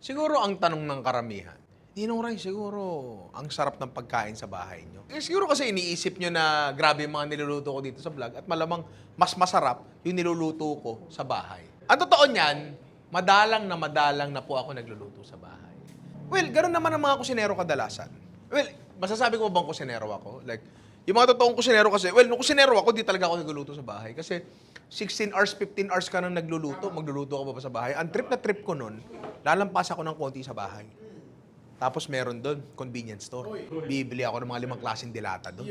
Siguro ang tanong ng karamihan, Ninong Ray, siguro ang sarap ng pagkain sa bahay nyo. Siguro kasi iniisip nyo na grabe yung mga niluluto ko dito sa vlog at malamang mas masarap yung niluluto ko sa bahay. Ang totoo niyan, madalang na po ako nagluluto sa bahay. Well, ganoon naman ang mga kusinero kadalasan. Well, masasabi ko bang kusinero ako? Like, yung mga totoong kusinero kasi, well, nung kusinero ako, di talaga ako nagluluto sa bahay. Kasi 16 hours, 15 hours ka nang nagluluto, magluluto ka pa ba sa bahay? Ang trip na trip ko nun, lalampas ako ng konti sa bahay. Tapos meron doon, convenience store. Bibili ako ng mga 5 klaseng dilata doon.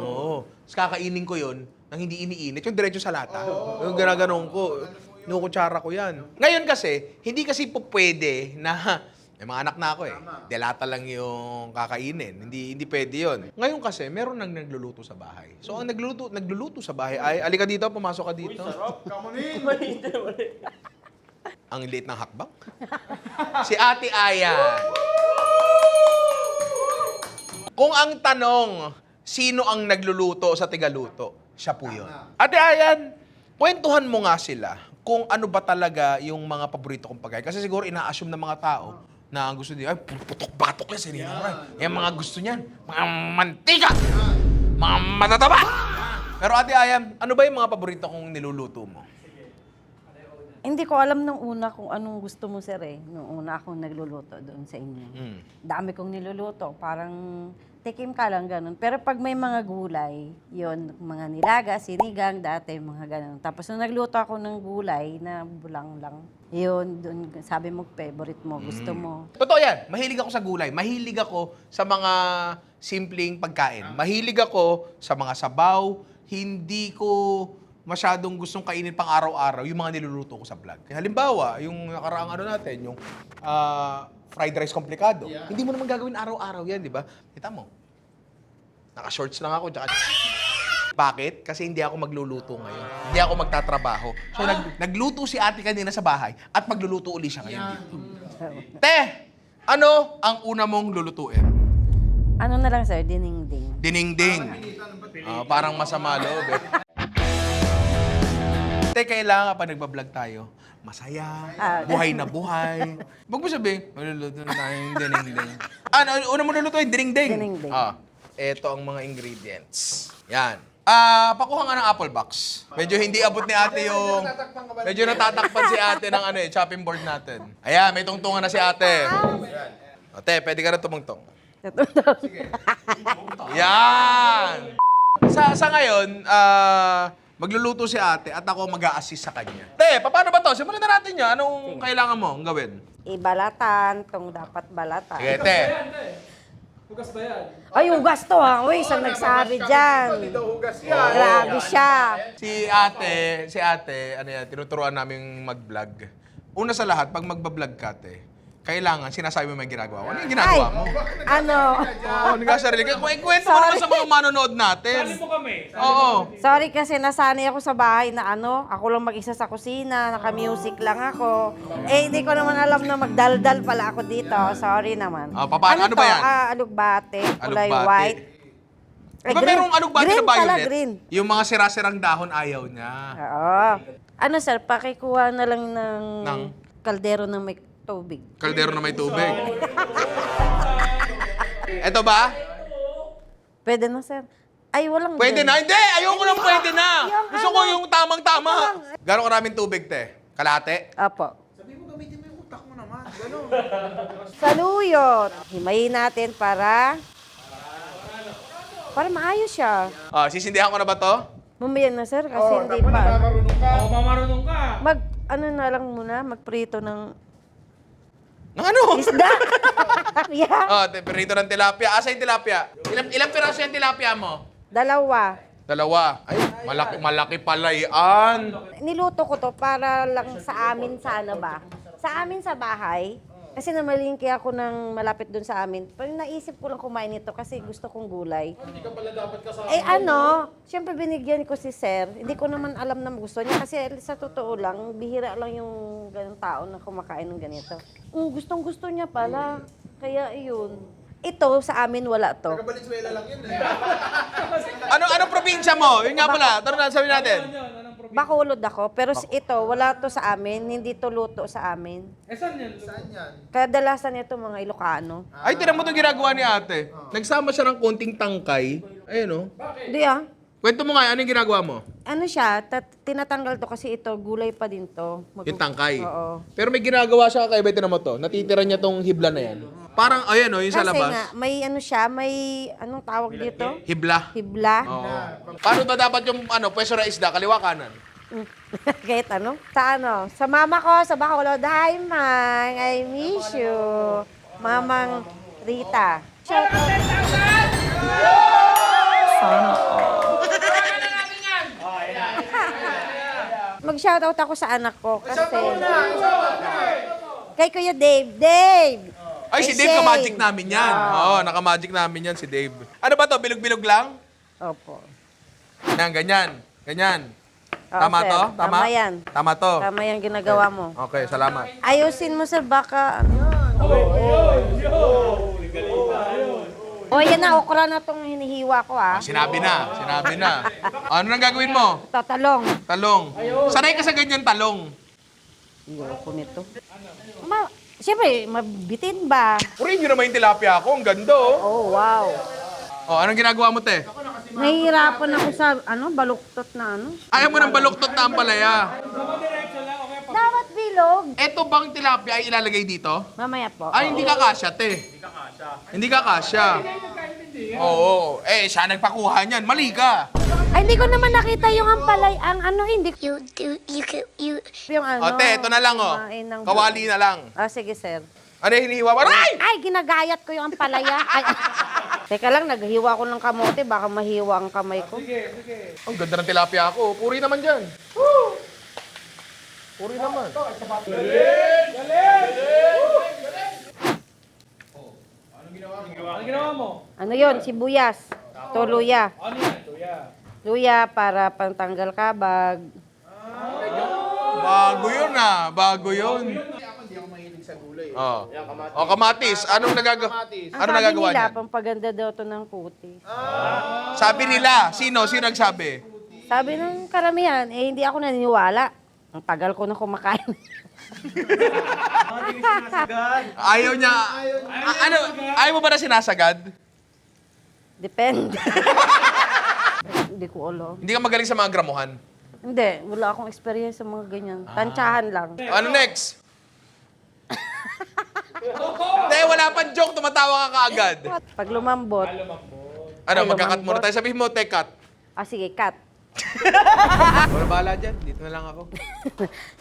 Oo. Tapos kakainin ko yun, nang hindi iniinit, yung diretso sa lata. Yung ganaganong ko, nukutsara ko yan. Ngayon kasi, hindi kasi po pwede na, may mga anak na ako eh, dilata lang yung kakainin. Hindi pwede yun. Ngayon kasi, meron nang nagluluto sa bahay. So ang nagluluto sa bahay ay, alika dito, pumasok ka dito. Ang liit ng hakbang. Si Ate Ayan. Kung ang tanong, sino ang nagluluto sa tigaluto? Siya po yun. Ate Ayan, kwentuhan mo nga sila kung ano ba talaga yung mga paborito kong pagkain. Kasi siguro ina-assume ng mga tao na ang gusto nila, ay, putok-batok yan si Ninong Ray. Yung mga gusto niyan, mga mantika, mga matataba. Pero Ate Ayan, ano ba yung mga paborito kong niluluto mo? Hindi ko alam nung una kung anong gusto mo, sir, eh. Nung una akong nagluluto doon sa inyo. Dami kong niluluto. Parang tikim ka lang, ganun. Pero pag may mga gulay, yon mga nilaga, sinigang, dati, mga ganun. Tapos nung nagluto ako ng gulay na bulang lang, yun, doon, sabi mo, favorite mo, gusto mo. Totoo yan. Mahilig ako sa gulay. Mahilig ako sa mga simpleng pagkain. Mahilig ako sa mga sabaw. Hindi ko masyadong gustong kainin pang araw-araw yung mga niluluto ko sa vlog. Halimbawa, yung nakaraang ano natin, yung fried rice komplikado. Hindi mo naman gagawin araw-araw yan, di ba? Kita mo. Naka-shorts lang ako, tsaka bakit? Kasi hindi ako magluluto ngayon. Hindi ako magtatrabaho. So, nagluto si ate kanina sa bahay at magluluto uli siya ngayon dito. Te, ano ang una mong lulutuin? Ano na lang, sir, dinengding. Dinengding. Parang masama loob eh. Te, kailangan pa nagbablog tayo, masaya, buhay na buhay. Huwag mo sabihin, magluluto na tayong dinengding. Una mo lulutuin, dinengding. Dinengding. Ito ang mga ingredients. Yan. Pakuha nga ng apple box. Medyo hindi abot ni ate yung... Medyo natatakpan si ate ng chopping board natin. Ayan, may tungtungan na si ate. Ate, pwede ka na tumungtong. Yan! Sa ngayon, magluluto si ate at ako mag-a-assist sa kanya. Te, paano ba to? Simulan na natin yan. Anong kailangan mo ang gawin? Ibalatan, tong dapat balatan. Sige, te. Hugas ba yan? Ay, hugas to, ha? Uy, saan nagsabi dyan? Grabe siya. Si ate, tinuturuan namin mag-vlog. Una sa lahat, pag magbablog ka, te, kailangan, sinasabi mo may ginagawa. Ano yung ginagawa mo? Ano? Oo, nagkasarili ka. Kwento mo naman sa mga manonood natin. Sali po kami. Oo. Sorry kasi nasanay ako sa bahay na ako lang mag-isa sa kusina, naka-music lang ako. Eh, hindi ko naman alam na magdaldal pala ako dito. Sorry naman. Paano ba yan? Alugbate, kulay Alugbate. white. Diba merong alugbate green na violet? pala, green. Yung mga sira-sirang dahon, ayaw niya. Oo. Ano, sir, pakikuha na lang ng Ng? kaldero na may tubig. Kaldero na may tubig. Eto ba? Pwede na, sir. Ay, walang Pwede na? Hindi! Ayoko nang pwede na! Yung Gusto ko yung tamang-tama. Gano'ng karaming tubig, te? Kalate? Apo. Sabi mo, gamitin mo yung utak mo naman. Gano'n. Saluyot. Himayin natin para maayos siya. Sisindihan ko na ba to? Mamaya na, sir, kasi hindi pa. Oo, mamarunong ka. Ano na lang muna, magprito ng Ng ano? isda. Yeah. Perito ng tilapia. Asa yung tilapia? Ilang piraso yung tilapia mo? Dalawa. Ay, malaki pala yan. Niluto ko to para lang sa amin sana ba? Sa amin sa bahay. Kasi namalingki ako ng malapit dun sa amin. Pero naisip ko lang kumain ito kasi gusto kong gulay. Hindi ka pala dapat kasama. Siyempre binigyan ko si sir. Hindi ko naman alam na gusto niya kasi sa totoo lang, bihira lang yung ganung tao na kumakain ng ganito. Gustong-gusto niya pala. Kaya iyon. Ito, sa amin wala to. Valenzuela lang yun eh. Anong probinsya mo? Yun nga pala. Tara na, sabi natin. Anong Bacolod ako, pero ito, wala to sa amin, hindi to luto sa amin. Eh, saan yan? Kadalasan ito mga Ilocano. Ay, tinan mo itong ginagawa ni ate. Nagsama siya ng konting tangkay. Ayun, oh. Hindi ah. Kwento mo nga, ano yung ginagawa mo? Ano siya, tinatanggal to kasi ito, gulay pa din to. Yung tangkay. Oo. Pero may ginagawa siya kay Betty na mo to. Natitira niya tong hibla na yan. Parang, ayan, oh, yung sa Kasi labas. nga, may ano siya, may, anong tawag dito? Hibla. Hibla. Oo. Paano ba dapat yung pwesto na isda? Kaliwa kanan? Kahit ano? Sa ano? Sa mama ko, sa Bacolod. Hi, Mang. I miss you. Mamang Rita. Shout out. Mag-shoutout ako sa anak ko kasi kay Kuya Dave. Dave! Ay, si Dave, ka-magic namin yan. Oo, naka-magic namin yan si Dave. Ano ba to? Bilog-bilog lang? Opo. Yan, ganyan. Ganyan. Oo, Tama sir. to? Tama? Tama yan. Tama to? Tama yung ginagawa mo. Okay, salamat. Ayusin mo sir, baka O, yan na, okra na tong hinihiwa ko Sinabi na, sinabi na. Ano nang gagawin mo? Tatalong. Talong. Sanay ka sa ganyan talong. Ayoko nito. Siyempre, mabitin ba? Purihin nyo naman yung tilapia ako. Ang ganda, oh. Oh, wow. Oh, anong ginagawa mo, te? Nahihirapan ako sa, baluktot na Ayaw mo ng baluktot na ampalaya. Dapat bilog. Eto bang tilapia ay ilalagay dito? Mamaya po. Ay, hindi ka kasya, te. Hindi ka kasya. Oo. Eh, siya nagpakuha niyan. Mali ka. Ay, hindi ko naman nakita yung ampalay. Hindi. You Yung ano. O, te, ito na lang, oh. kumain ng- Kawali na lang. Sige, sir. Ano yung hinihiwa mo? Aray! Ay, ginagayat ko yung ampalaya. Ay, teka lang, naghiwa ko ng kamote. Baka mahiwa ang kamay ko. Ang ganda ng tilapia ako. Puri naman dyan. Puri naman. Ano ginawa mo? Ano yon? Sibuyas. To luya. Ano yan? Tuya. Luya para pantanggal kabag. Bago yun, ah. Bago yun. Oh. Oh, kamatis. Anong nagagawa? Ano Ang nagagawa sabi nila, niyan? pampaganda daw to ng puti. Sabi nila. Sino? Sino nagsabi? Sabi ng karamihan, hindi ako naniniwala. Ang tagal ko na kumakain. Ayaw niya. Ano? Ayaw mo ba na sinasagad? Depende. Hindi ko alam. Hindi ka magaling sa mga gramuhan. Hindi, wala akong experience sa mga ganyan. Tansyahan lang. Ano next? Hindi, wala pang joke. Tumatawa ka kaagad. Pag lumambot, Ano, Ay, magkakat muna lumambot. tayo. Sabihin mo, take cut. sige, cut. Wala bahala dyan. Dito na lang ako.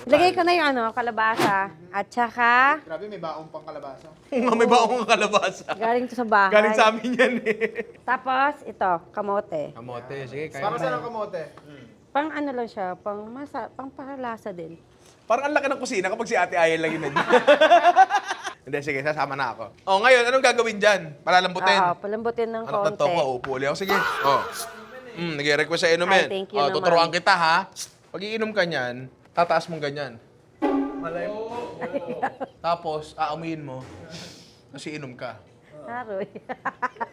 Ilagay ko na yung kalabasa. At saka, Grabe, may baong pang kalabasa. May baong kalabasa. galing to sa bahay. Galing sa amin yan eh. Tapos, ito, kamote. Kamote, sige. Kaya Para mo saan na. ang kamote? Pang ano lang siya, pang paralasa din. Parang ang laki ng kusina kapag si Ate Ayan lang yun. Hindi, sige, sasama na ako. Oh, ngayon, anong gagawin dyan? Palalambutin. Palambutin ng Anak ng konti. toko, upo ulit ako. Sige. Oh. Nag-request sa inumin. Ay, thank you Oh, naman. tuturuan kita, ha? Pag iinom ka niyan, tataas mong ganyan. Malay mo. Tapos, aamuyin mo. Kasi inom ka. Aroy.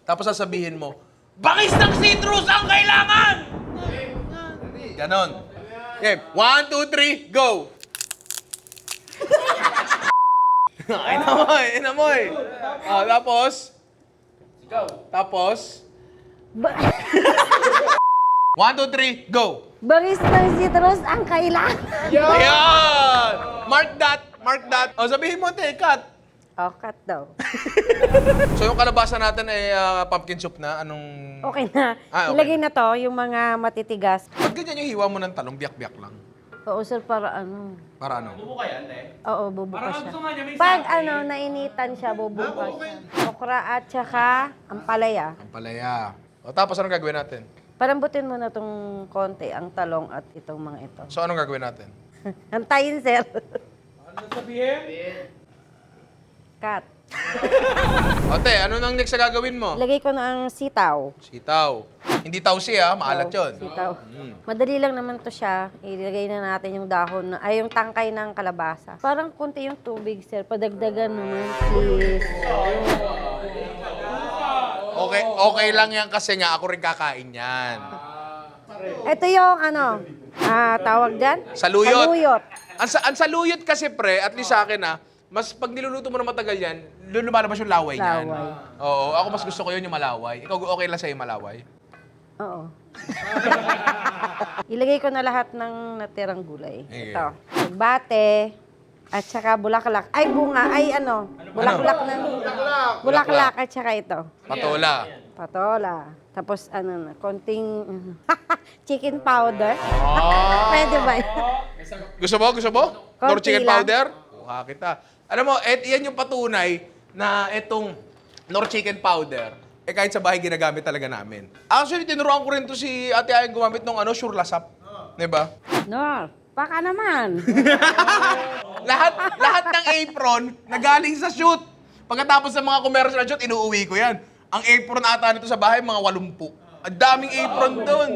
Tapos sasabihin mo, Bangis ng citrus ang kailangan! Ganon. Okay, 1, 2, 3, go! Inamoy. Tapos? Tapos? 1, 2, 3, go! Bangis ng citrus ang kailangan. Ayan! Mark that! Mark that! O, sabihin mo, te, cut. Cut daw. So, yung kalabasa natin ay pumpkin soup na. Anong... Okay na. Okay. Ilagay na to, yung mga matitigas. Ba't ganyan yung hiwa mo ng talong? Biyak-biyak lang. Oo, sir, para ano. Para ano? Oo, bubuka Parang siya. gusto nga niya may Pag sabi. nainitan siya, bubuka siya. Okra at saka ampalaya. Ang palaya. O, tapos anong gagawin natin? Palambutin mo na tong konti, ang talong at itong mga ito. So, anong gagawin natin? Antayin, sir. Ano sabihin? Cut. Ote, ano nang next na gagawin mo? Ilagay ko na ang sitaw. Sitaw. Hindi tausi maalat yun. Sitaw. Madali lang naman to siya. Ilagay na natin yung dahon, yung tangkay ng kalabasa. Parang kunti yung tubig, sir. Padagdagan naman, please. Okay lang yan kasi nga ako rin kakain yan. Ito yung Tawag dyan? Saluyot. Saluyot. Ang saluyot kasi, pre, at least sa akin, mas pag niluluto mo na matagal yan, lumalabas yung laway niyan. Laway. Oo, ako mas gusto ko yun yung malaway. Ikaw, okay lang sa'yo yung malaway? Oo. Ilagay ko na lahat ng natirang gulay. Sige. Ito. Bate. At saka bulaklak. Ay, bunga. Ay, ano? Bulaklak ng... Bulaklak. At saka ito. Patola. Patola. Tapos, ano na, konting chicken powder. Ah. Pwede ba yun? Gusto mo? Gusto mo? Konti Nor chicken lang. powder? Kuha kita. Alam mo, yan yung patunay na itong Nor chicken powder, kahit sa bahay ginagamit talaga namin. Actually, tinuruan ko rin to si Ate Ayang gumamit ng Sure Lasap. Diba? Nor, baka naman. lahat ng apron na galing sa shoot. Pagkatapos ng mga commercial shoot, inuuwi ko yan. Ang apron ata nito sa bahay, mga 80. Ang daming apron doon.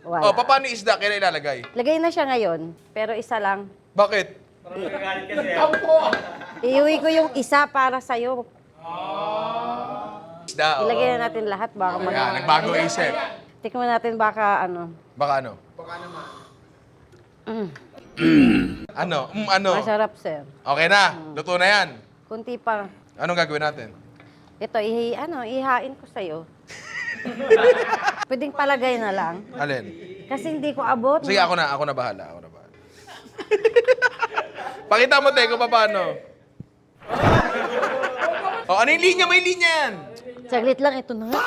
Wala. Oh, paano yung isda? Kaya ilalagay? Lagay na siya ngayon, pero isa lang. Bakit? Iuwi ko yung isa para sa'yo. Isda, oo. Ilagay na natin lahat, baka Kaya, nagbago isip. Tikman natin baka ano. Baka ano? Ano? Ano? Masarap, sir. Okay na. Luto na yan. Kunti pa. Anong gagawin natin? Ito, ihain ko sa'yo. Pwedeng palagay na lang. Alin? Kasi hindi ko abot. Sige, ako na bahala. Pakita mo, te, kung paano. Oh, ano yung linya? May linya yan. Saglit lang, ito na nga.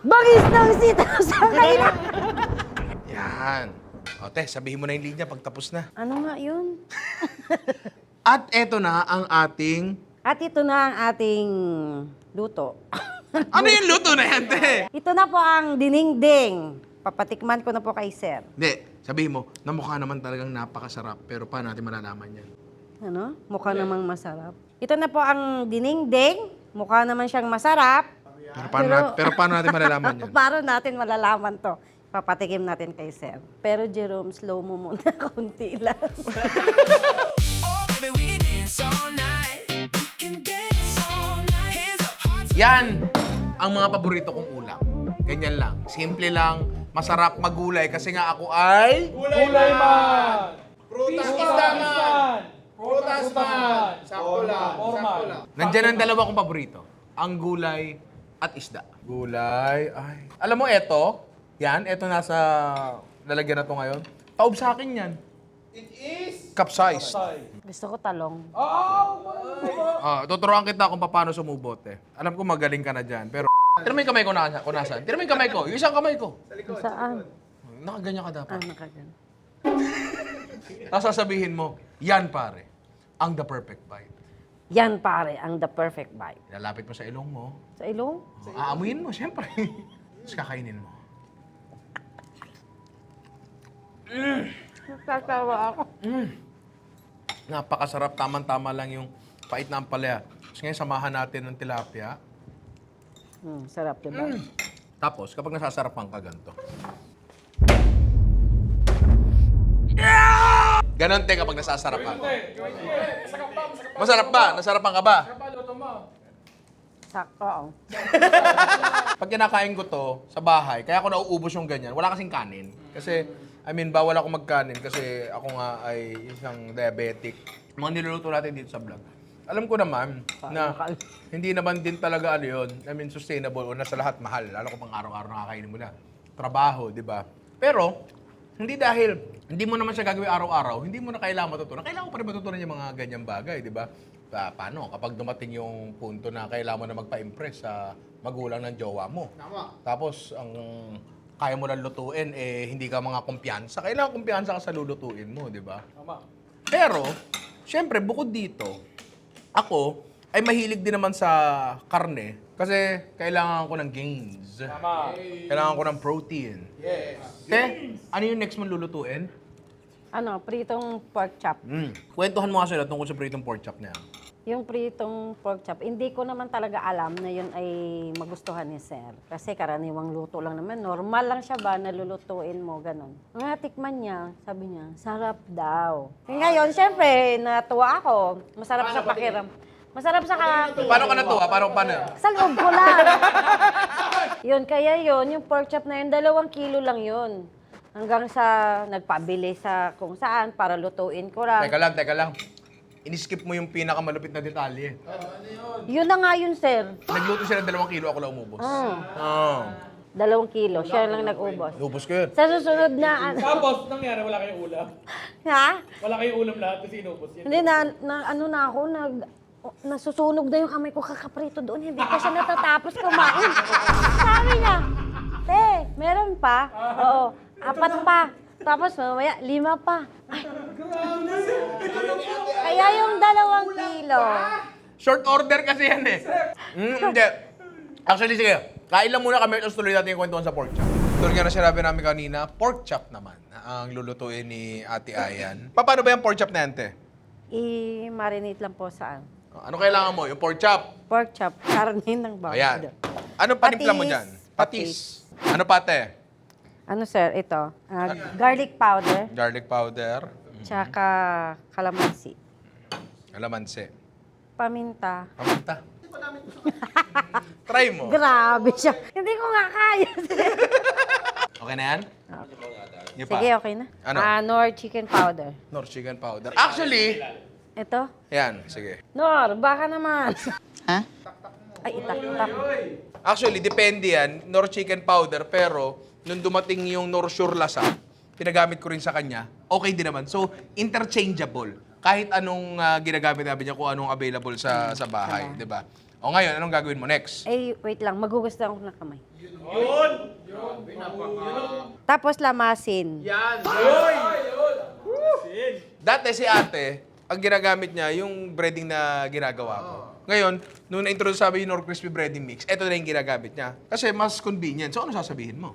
Bangis ng sita sa kanila. Yan. O, te, sabihin mo na yung linya pag tapos na. Ano nga yun? At eto na ang ating... At ito na ang ating luto. Ano yung luto na yan, te? Ito na po ang dinengdeng. Papatikman ko na po kay sir. Hindi, sabihin mo, na mukha naman talagang napakasarap, pero paano natin malalaman yan? Ano? Mukha namang masarap. Ito na po ang dinengdeng. Mukha naman siyang masarap. Pero paano natin malalaman yan? Paano natin malalaman to? Papatikim natin kay sir. Pero Jerome, slow mo muna konti lang. Yan ang mga paborito kong ulam. Ganyan lang. Simple lang, masarap, magulay kasi nga ako ay... Gulay man! Prutas, Isda man! Prutas man! Sakto lang. Formal. Nandyan ang dalawa kong paborito. Ang gulay at isda. Gulay, ay. Alam mo, eto nasa lalagyan na to ngayon. Taob sa akin yan. It is... Capsized. Gusto ko talong. Tuturuan kita kung paano sumubot eh. Alam ko magaling ka na dyan, pero... Tira mo yung kamay ko kung nasaan. Tira mo yung kamay ko. Yung isang kamay ko. Saan? Nakaganyan ka dapat. Nakagan. Nasasabihin mo, yan pare, ang the perfect bite. Yan pare, ang the perfect bite. Ilalapit mo sa ilong mo. Sa ilong? Aamuyin mo, siyempre. Tapos kakainin mo. Nagtatawa ako. Napakasarap, tamang-tama lang yung pait na ampalaya. Tapos ngayon, samahan natin ng tilapia. Sarap, diba? Tapos, kapag nasasarapan ka ganito. Ganon, te, kapag nasasarapan. Masarap ba? Nasarapan ka ba? Sakto. Oh. Pag kinakain ko to sa bahay, kaya ako nauubos yung ganyan, wala kasing kanin. Kasi, bawal ako magkanin kasi ako nga ay isang diabetic. Mga niluluto natin dito sa vlog. Alam ko naman na hindi naman din talaga yun. Sustainable o nasa lahat mahal. Lalo kung pang araw-araw nakakainin mo na. Trabaho, di ba? Pero, hindi dahil hindi mo naman siya gagawin araw-araw, hindi mo na kailangan matutunan. Kailangan ko pa rin matutunan yung mga ganyang bagay, di ba? Paano? Kapag dumating yung punto na kailangan mo na magpa-impress sa magulang ng jowa mo. Tapos, ang kaya mo lang lutuin, hindi ka mga kumpiyansa. Kailangan kumpiyansa ka sa lulutuin mo, di ba? Pero, syempre, bukod dito, ako ay mahilig din naman sa karne kasi kailangan ko ng gains. Kailangan ko ng protein. Te, ano yung next mong lulutuin? Ano, pritong pork chop. Kwentuhan mo nga sila tungkol sa pritong pork chop na yan. Yung pritong pork chop, hindi ko naman talaga alam na yun ay magustuhan ni sir. Kasi karaniwang luto lang naman. Normal lang siya ba na lulutuin mo, ganun. Ang tikman niya, sabi niya, sarap daw. Ngayon, syempre, natuwa ako. Masarap sa pakiram. Masarap sa kakaki. Paano ka natuwa? Paano? Sa loob ko lang. Yun, kaya yun, yung pork chop na yun, 2 kilo lang yun. Hanggang sa nagpabili sa kung saan para lutuin ko lang. Teka lang. Iniskip mo yung pinakamalupit na detalye. Yun na nga yun, sir. Nagluto siya ng 2 kilo, ako lang umubos. Oh. 2 kilo, siya lang nag-ubos. Ubos ko yun. Sa susunod na, Tapos, nangyari, wala kayong ulam. ha? Wala kayong ulam lahat kasi inubos yun. Hindi, nasusunog na yung kamay ko kakaprito doon. Hindi pa siya natatapos kumain. Sabi niya, te, meron pa? Oo, 4 pa. Tapos mamaya, 5 pa. Ay. Kaya yung 2 kilo. Short order kasi yan eh. Hindi. Actually, sige. Kain lang muna kami, tapos tuloy natin yung kwentuhan sa pork chop. Tulad nga na sinabi namin kanina, pork chop naman ang lulutuin ni Ate Ayan. Paano ba yung pork chop na yan, te? I-marinate lang po saan? Ano kailangan mo? Yung pork chop? Pork chop, karne ng baboy. Ayan. Ano panimpla mo Patis. dyan? Patis. Ano pa, te? Ano sir, ito. Garlic powder, Garlic powder, tsaka kalamansi. alamanse, Paminta. paminta. Try mo. Grabe siya. Hindi ko nga kaya. Okay na yan? Sige pa. Sige, okay na. Ano? Nor chicken powder. Nor chicken powder. Actually, Ito. yan, sige. Nor, baka naman. Ha? Ay, itak-tak. Actually, depende yan. Nor chicken powder, pero nung dumating yung Nor Sure Lasa, pinagamit ko rin sa kanya, okay din naman. So, interchangeable. Kahit anong ginagamit namin niya, kung anong available sa bahay, di ba? O ngayon, anong gagawin mo next? Ay, wait lang. Magugustuhan ko ng kamay. Tapos lamasin. Dati si ate, ang ginagamit niya, yung breading na ginagawa ko. Ngayon, nung na-introduce sabi yung Nor Crispy Breading Mix, eto na yung ginagamit niya. Kasi mas convenient. So, ano sasabihin mo?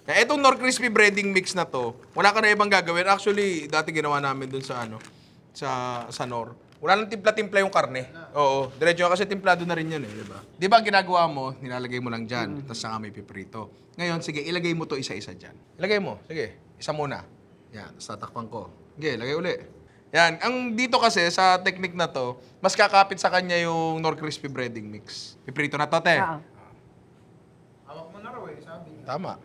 Kaya etong Nor Crispy Breading Mix na to, wala ka na ibang gagawin. Actually, dati ginawa namin dun sa sa Nor. Wala lang timpla-timpla yung karne. Oo, diretso kasi timplado na rin yun eh, di ba? Di ba ang ginagawa mo, nilalagay mo lang dyan, tapos saka may piprito. Ngayon, sige, ilagay mo to isa-isa dyan. Ilagay mo, sige, isa muna. Yan, tapos tatakpan ko. Sige, lagay uli. Yan, ang dito kasi sa technique na to, mas kakapit sa kanya yung Nor Crispy Breading Mix. Piprito na to, te. Oo. Tama.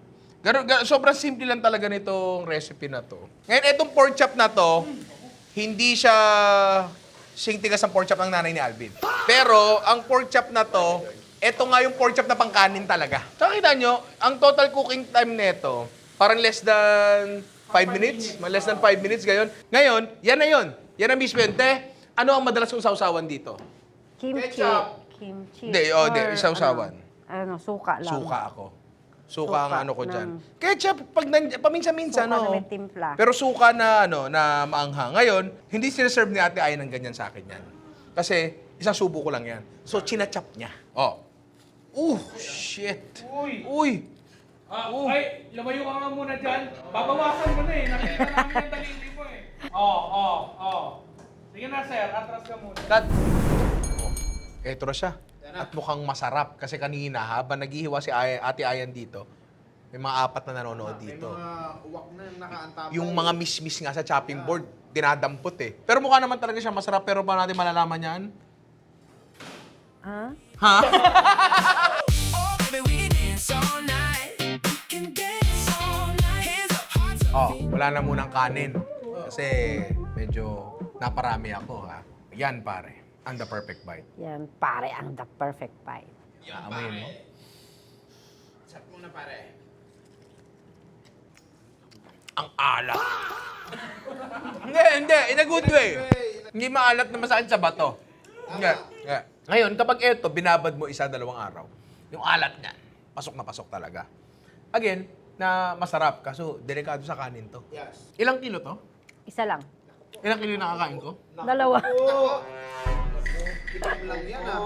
Sobrang simple lang talaga nitong recipe na to. Ngayon, itong pork chop na to, hindi siya singtigas ang pork chop ng nanay ni Alvin. Pero, ang pork chop na to, ito nga yung pork chop na pangkanin talaga. So, kita nyo, ang total cooking time nito, parang less than 5 minutes. Less than 5 minutes, gayon. Ngayon, yan na yun. Yan ang mismo yun. Te, ano ang madalas kong sausawan dito? Kimchi. Kimchi. Hindi, Or sausawan. Suka lang. Suka ako. Suka ang Suka ano ko ng- dyan. Ketchup, paminsan-minsan, Suka na no? may timpla. Pero suka na, na maanghang. Ngayon, hindi sinaserve ni Ate Ay ng ganyan sa akin yan. Kasi, isang subo ko lang yan. So, chinachap niya. Oh. Shit. Uy. Ay, lumayo ka nga muna dyan. Babawasan mo na eh. Nakita namin yung dalili mo eh. Sige na sir, atras ka muna. Dad. Eto na siya. At mukhang masarap. Kasi kanina, habang naghihiwa si Ate Ayan dito, may mga 4 na nanonood dito. Uwak na nakaantapay. Yung mga miss-miss nga sa chopping board, dinadampot eh. Pero mukha naman talaga siya masarap. Pero ba natin malalaman yan? Ha? Ha? Oh, wala na munang kanin. Kasi medyo naparami ako, ha? Yan, pare. Ang the perfect bite. Yan, pare, ang the perfect bite. Amoy mo? Sat muna pare. Ang alat. Hindi. In a good way. Hindi maalat na masakit sa bato. Hindi. Ngayon, kapag eto, binabad mo 1-2 araw, yung alat niya, pasok na pasok talaga. Again, na masarap, kaso delikado sa kanin to. Yes. Ilang kilo to? Isa lang. Ilang kilo yung nakakain ko? 2. Kitap lang yan ah.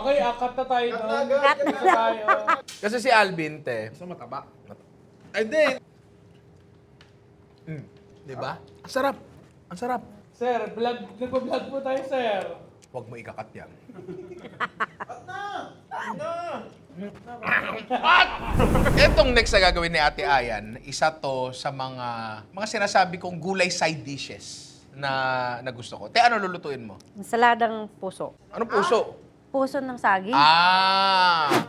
Okay, akat na tayo doon. Cut Cut na tayo. Kasi si Alvin, te, Gusto mataba? ay, di. Di ba? Ang sarap. Ang sarap. Sir, nagpa-vlog po tayo sir. Huwag mo ikakat yan. Itong next na gagawin ni Ate Ayan, isa to sa mga sinasabi kong gulay side dishes na gusto ko. Te, ano lulutuin mo? Saladang puso. Anong puso? Puso ng saging.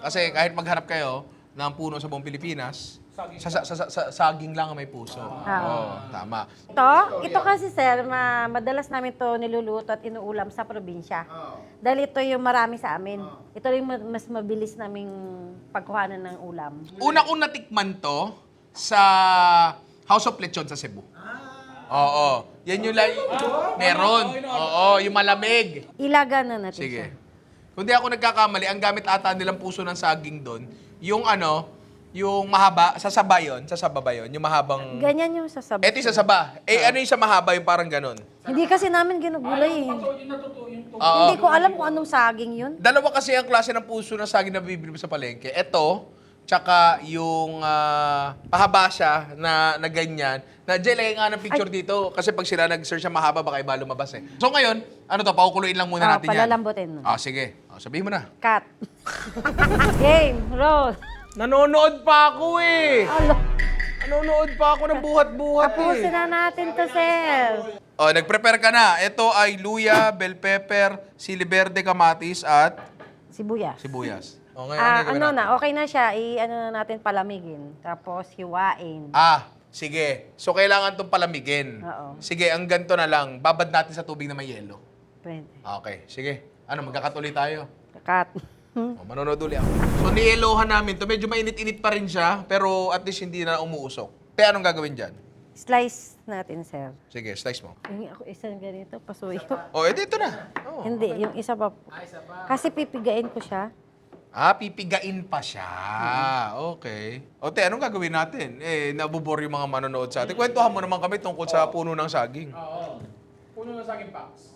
Kasi kahit maghanap kayo ng puno sa buong Pilipinas, Saging. Sa saging lang ang may puso. Oo, tama. Ito kasi sir, madalas namin to niluluto at inuulam sa probinsya. Dahil ito yung marami sa amin. Ito yung mas mabilis naming pagkuhanan ng ulam. Una kong natikman to sa House of Lechon sa Cebu. Oo. Yan yung meron. Oo, yung malamig. Ilaga na natin Sige. siya. Kung di ako nagkakamali, ang gamit ata nilang puso ng saging doon, yung yung mahaba, sasaba ba yun? Yung mahabang... Ganyan yung sasabi. Eto yung sasaba. Ano yung sa mahaba, yung parang ganun? Hindi kasi namin ginugulay eh. Yung natutuyo yung tubig. Oo. Hindi ko alam kung anong saging yun. Dalawa kasi ang klase ng puso ng saging na bibili mo sa palengke. Ito, tsaka yung pahaba siya na ganyan. Na, Jay, lagay nga ng picture dito. Kasi pag sila nag-search siya mahaba, baka iba lumabas eh. So ngayon, ano to, pakukuluin lang muna natin yan. Palalambutin. Sige. Sabihin mo na. Cut. Game, roll. Nanonood pa ako eh. Alo. Nanonood pa ako ng buhat-buhat Tapusin na natin to, sir. Nag-prepare ka na. Ito ay luya, bell pepper, sili verde, kamatis, at Sibuyas. sibuyas. Ngayon, ano gagawin natin? Okay na siya. I-ano na natin palamigin. Tapos hiwain. Sige. So, kailangan itong palamigin. Oo. Sige, ang ganito na lang. Babad natin sa tubig na may yelo. Pwede. Okay, sige. Magkakatuloy tayo. Cut. Manonood ulit ako. So, nielohan namin to. Medyo mainit-init pa rin siya, pero at least hindi na umuusok. Kaya anong gagawin dyan? Slice natin, sir. Sige, slice mo. Yung ako isang ganito, pasuyo. Dito na. Hindi, yung isa pa. Kasi pipigain ko siya. Pipigain pa siya. Okay. Anong gagawin natin? Nabubor yung mga manonood sa atin. Kwentuhan mo naman kami tungkol sa puno ng saging. Oo. Puno na saging packs.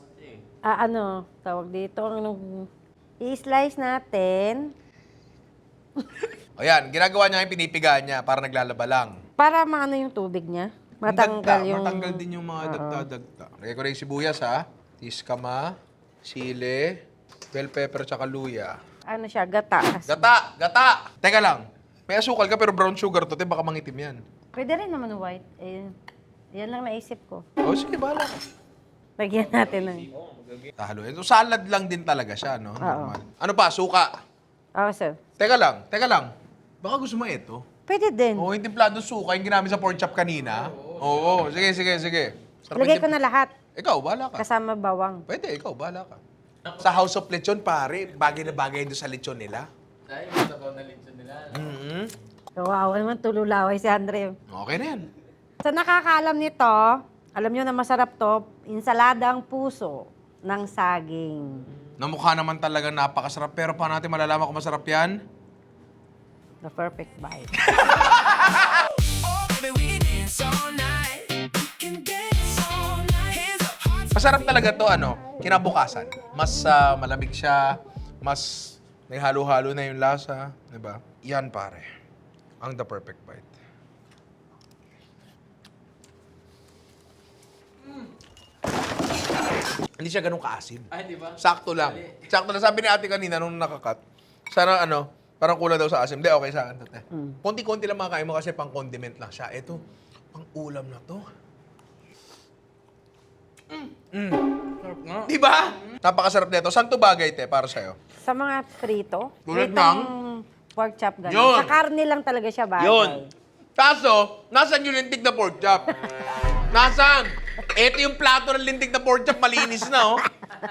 Tawag dito, i-slice natin Ayan, ginagawa niya yung pinipigaan niya para naglalaba lang. para maano yung tubig niya. Matanggal yung... Matanggal din yung mga dagta-dagta. Lagay ko na yung sibuyas, tiskama, sili, bell pepper, tsaka luya. Ano siya, gata. Gata! Teka lang. May asukal ka pero brown sugar to, baka mangitim yan. Pwede rin naman white. Yan lang naisip ko. Sige, bahala ka. Lagyan natin ng... Haluin. So, salad lang din talaga siya, no? Normal. Ano pa? Suka. Sir. Teka lang. Baka gusto mo ito. Pwede din. Yung timplado suka, yung ginamit sa pork chop kanina. Oo. Sige. Sarap Lagay yung ko na lahat. Ikaw, bahala ka. Kasama bawang. Pwede, ikaw, bahala ka. Sa House of Lechon, pare, bagay na bagay doon sa lechon nila. Dahil masabaw na lechon nila. Kawawa naman, tululaway si Andre. Okay na yan. Sa nakakaalam nito, alam nyo na masarap to, insaladang puso ng saging. Namukha naman talaga napakasarap. Pero paano natin malalaman kung masarap yan? The perfect bite. Masarap talaga to, kinabukasan. Mas malamig siya, mas may halo-halo na yung lasa. Diba? Yan, pare. Ang the perfect bite. Hindi siya ganun kaasim. Di ba? Sakto lang. Sabi ni ate kanina nung nakakat, sana parang kulang daw sa asim. Hindi, okay sa akin to. Konti-konti lang makakain mo kasi pang condiment lang siya. Ito, pang ulam na to. Sarap nga. Di ba? Napakasarap nito. Saan to bagay, te, para sa'yo? Sa mga prito, Tulad pritong pork chop ganun. Yun. Sa karne lang talaga siya bagay. Yun. Kaso, nasan yung lintik na pork chop? Nasaan? Ito yung plato ng lintik na pork chop, malinis na, oh.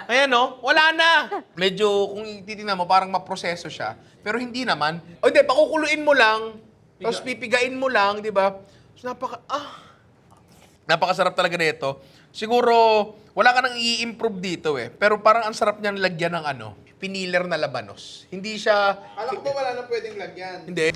Ayan, oh. Wala na. Medyo, kung titignan mo, parang maproseso siya. Pero hindi naman. O hindi, pakukuluin mo lang. Tapos pipigain mo lang, di ba? So, napakasarap talaga nito. Siguro, wala ka nang i-improve dito eh. Pero parang ang sarap niyang lagyan ng piniler na labanos. Hindi siya... Alam ko wala na pwedeng lagyan. Hindi.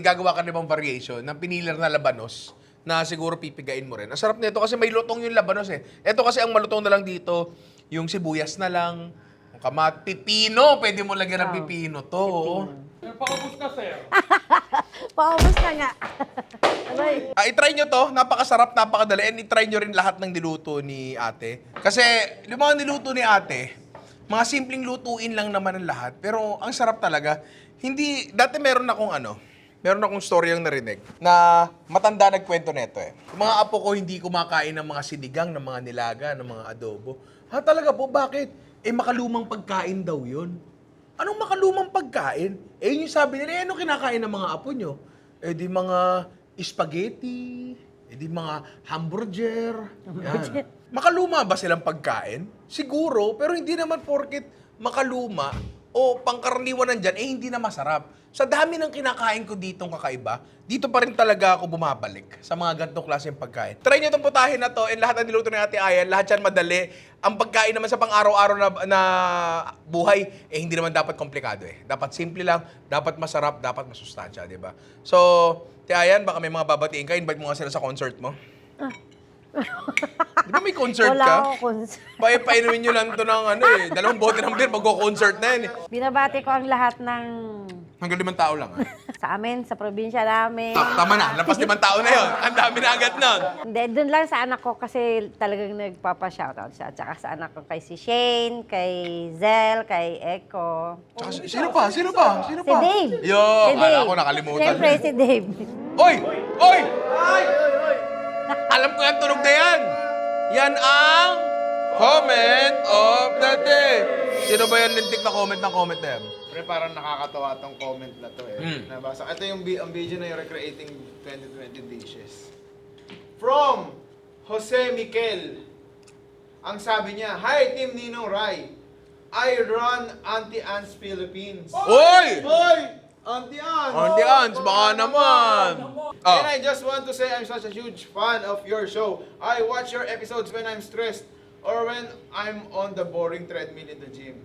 Gagawa ka na ibang variation ng piniler na labanos na siguro pipigain mo rin. Ang sarap nito kasi may lutong yung labanos eh. Ito kasi ang malutong na lang dito, yung sibuyas na lang, yung pipino, pwede mo lagyan ng pipino to. Paubos na, sir. Paubos na nga. Aray. I-try nyo to, napakasarap, napakadali, and i-try nyo rin lahat ng niluto ni ate. Kasi yung mga niluto ni ate, mga simpleng lutuin lang naman ang lahat, pero ang sarap talaga. Dati meron akong story ang narinig na matanda nagkwento nito eh. Yung mga apo ko hindi kumakain ng mga sinigang, ng mga nilaga, ng mga adobo. Talaga po, bakit? Makalumang pagkain daw yun. Anong makalumang pagkain? Eh, yun yung sabi nila, anong kinakain ng mga apo nyo? Eh, di mga spaghetti, eh, di mga hamburger. Yan. Makaluma ba silang pagkain? Siguro, pero hindi naman porket makaluma o pangkaraniwan nandyan, eh hindi na masarap. Sa dami ng kinakain ko ditong kakaiba, dito pa rin talaga ako bumabalik sa mga ganitong klaseng pagkain. Try nyo itong putahin na to, and lahat ng niluto ni Ate Ayan, lahat yan madali. Ang pagkain naman sa pang-araw-araw na buhay, eh hindi naman dapat komplikado eh. Dapat simple lang, dapat masarap, dapat masustansya, di ba? So, Ate Ayan, baka may mga babatiin ka, invite mo nga sila sa concert mo. Di ba may concert Wala ka? akong concert. Painumin nyo lang to ng ano eh. 2 bote ng beer, magko-concert na yan eh. Binabati ko ang lahat ng Hanggang 5 tao lang ah. sa amin, sa probinsya namin. Tama na, lampas 5 tao na yun. Ang dami na agad nun. Hindi, doon lang sa anak ko kasi talagang nagpapa-shoutout siya. At saka sa anak ko kay si Shane, kay Zel, kay Echo. Tsaka, sino pa? Sino pa? Sino Si pa? Dave. Yo, Si kala Dave. ko nakalimutan. Siyempre, si Dave. Oy! Oy! Alam ko yung tunog na yan. Yan ang comment of the day. Sino ba yan lintik na comment na yan? Pre, parang nakakatawa tong comment na to eh. Mm. Nabasa. Ito yung ang video na yung Recreating 2020 Dishes. From Jose Miquel. Ang sabi niya, Hi Team Ninong Rai. I run Auntie Anne's Philippines. Oy! Hoy! Auntie Anne! Auntie Anne's, baka naman. And I just want to say I'm such a huge fan of your show. I watch your episodes when I'm stressed or when I'm on the boring treadmill in the gym.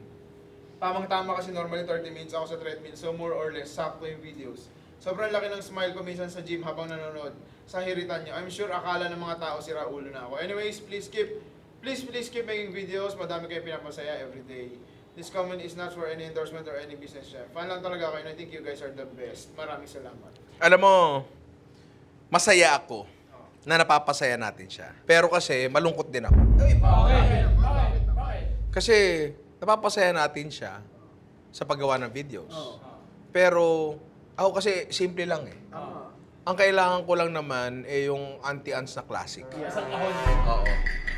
Tamang-tama kasi normally 30 minutes ako sa treadmill, so more or less sakto yung videos. Sobrang laki ng smile ko minsan sa gym habang nanonood. Sa hiritan niyo. I'm sure akala ng mga tao sira ulo na ako. Anyways, please keep making videos. Madami kayo pinapasaya every day. This comment is not for any endorsement or any business chef. Fan lang talaga ako and I think you guys are the best. Maraming salamat. Alam mo, masaya ako na napapasaya natin siya. Pero kasi, malungkot din ako. Kasi, napapasaya natin siya sa paggawa ng videos. Pero, ako kasi, simple lang eh. Ang kailangan ko lang naman eh yung Auntie Anne's na classic. Oo.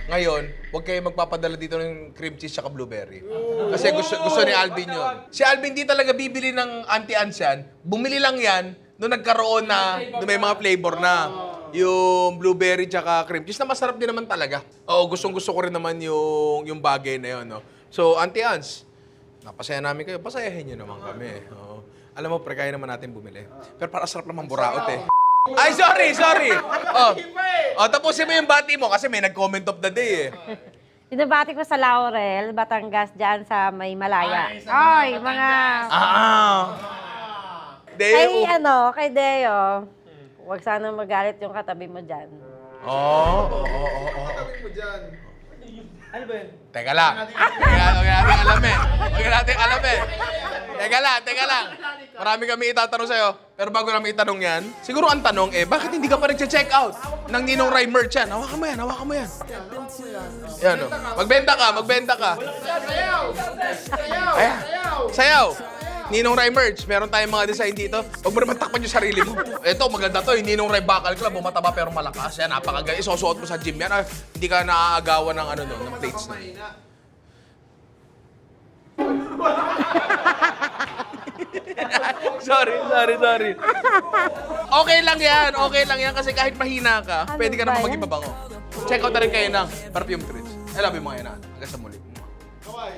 Ngayon, huwag kayo magpapadala dito ng cream cheese at blueberry. Kasi gusto ni Alvin yun. Si Alvin di talaga bibili ng Auntie Anne's yan. Bumili lang yan nung nagkaroon na, nung may mga flavor na. Yung blueberry tsaka cream cheese na masarap din naman talaga. Oo, gustong-gusto ko rin naman yung bagay na yun. No? So, Auntie Anne's, napasaya namin kayo. Pasayahin nyo naman kami. Oo. Alam mo, pre, kaya naman natin bumili. Pero para sarap naman buraot eh. Ay, sorry! Tapusin mo yung bati mo kasi may nag-comment of the day eh. Binabati ko sa Laurel, Batangas, dyan sa May Malaya. Ay, mga... Deo. Kay Deo. Huwag sana magalit yung katabi mo dyan. Oo. Sabi mo dyan. Ano ba yun? Teka lang. Huwag natin alamin. Teka lang. Marami kami itatanong sa'yo. Pero bago namin itanong yan, siguro ang tanong eh, bakit hindi ka pa nag-check out ng Ninong Rai merch yan? Hawakan mo yan. Yan o. Magbenta ka. Ayan. Sayaw. Ninong Rai merch. Meron tayong mga design dito. Huwag mo naman takpan yung sarili mo. Ito, maganda to. Yung Ninong Rai Bakal Club. Bumataba pero malakas. Yan, napakaganda. Isusuot mo sa gym yan. Hindi ka naaagawan ng ng plates na. Sorry. Okay lang yan kasi kahit mahina ka, Ano pwede ka ba naman yan? maging mabango. Check out na rin kayo ng Perfume Treats. I love you mga yan. Hanggang sa muli. Kawai.